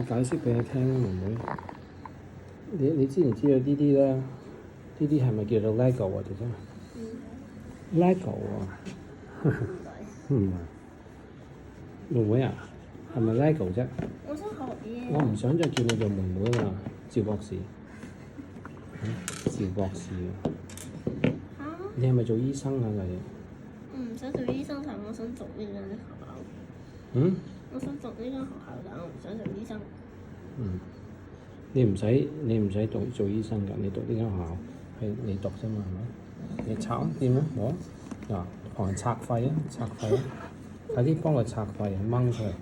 我解釋俾你聽啦，妹妹。你知唔知道呢啲咧？呢啲係咪叫做 LEGO 啊？姐姐？LEGO 啊？唔係。妹妹啊，係咪 LEGO 啫？我想學嘢。我唔想再叫你做妹妹啊，趙博士。趙博士啊！你係咪做醫生啊？你？唔想做醫生，但我想讀呢間學校。我想讀呢間學校，但我唔想做醫生。你唔使做醫生㗎，你讀呢間學校係你讀啫嘛，係咪？你拆啊？掂啊？好啊！嗱，旁人拆廢啊！拆廢啊！快啲幫佢拆廢，掹出嚟。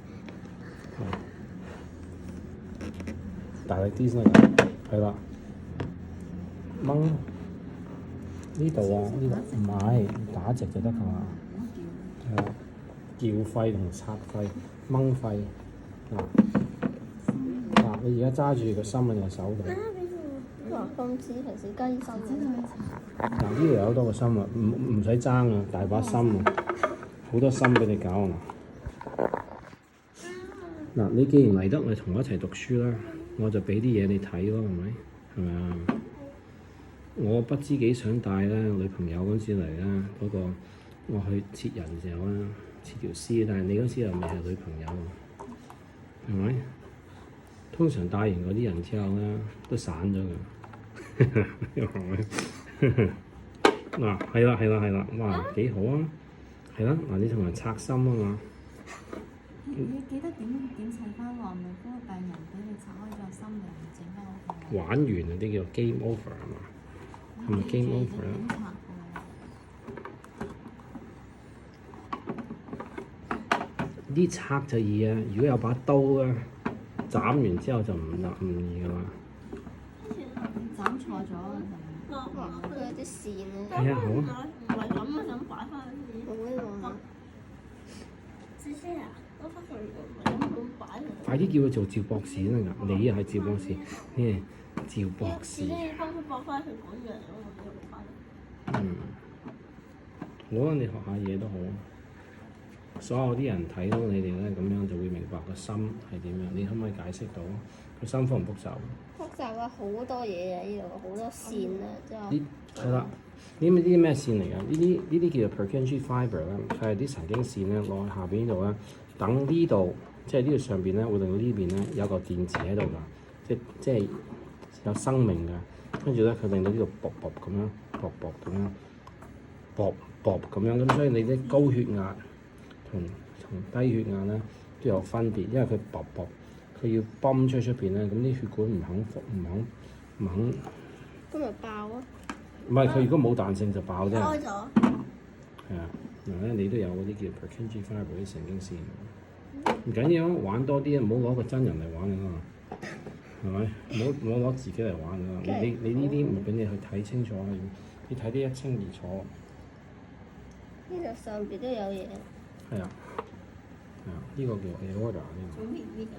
大力啲先得，係啦。掹呢度啊！呢度唔係打直就得㗎嘛。係啦，撬廢同拆廢，掹廢嗱，你而家揸住個心喺隻手度。哇！咁似平時雞心嗱，呢度有好多個心啊，唔使爭啊，大把心啊，好多心俾你搞啊！嗱，你既然嚟得，你同我一齊讀書啦，我就俾啲嘢你睇咯，係咪？係咪啊？我不知幾想帶咧女朋友嗰陣時嚟啦，嗰個我去切人嘅時候啦，切條絲，但係你嗰時又未係女朋友，係咪？通常帶完嗰啲人之後咧，都散咗㗎。嗱，係啦，哇，幾好啊！係啦，嗱，你同人拆心啊嘛。你記得點砌翻話咪嗰個病人俾你拆開咗心嚟整翻好佢？玩完嗰啲叫 game over 係嘛？係咪 game over 啊？啲拆就易啊！如果有把刀咧，斬完之後就唔易㗎啦。斬錯咗啊！佢有啲線咧。係啊，好啊。唔係咁啊，想擺翻去。我呢個。姐姐啊，我發覺唔係咁擺。快啲叫佢做趙博士啦！你又係趙博士，你係趙博士。自己幫佢駁翻佢管嘅，我唔要擺。好啊，你學下嘢都好。所有啲人睇到你哋咧，咁樣就會明白個心係點樣。你可唔可以解釋到？個心複唔複雜？複雜啊，好多嘢啊！呢度好多線啊，之後。係啦，呢啲咩線嚟㗎？呢啲叫做 Purkinje fibre 啦，佢係啲神經線咧，落去下邊呢度咧，等呢度即係呢度上邊咧，會令到呢邊咧有個電池喺度㗎，即係有生命㗎。跟住咧，佢令到呢度卜卜咁樣，卜卜咁樣，卜卜咁樣。咁所以你啲高血壓同低血壓咧都有分別，因為佢卜卜，佢要泵出邊咧，咁啲血管唔肯。咁咪爆啊！唔係，佢如果冇彈性就爆啫。開咗。係啊，嗱咧，你都有嗰啲叫 Purkinje fibre 啲神經線，唔緊要啊，玩多啲啊，唔好攞個真人嚟玩㗎嘛，係咪？唔好攞自己嚟玩㗎。你呢啲唔俾你去睇清楚，你睇啲一清二楚。呢度上邊都有嘢。係啊，呢個叫 aorta 呢個。左邊呢個。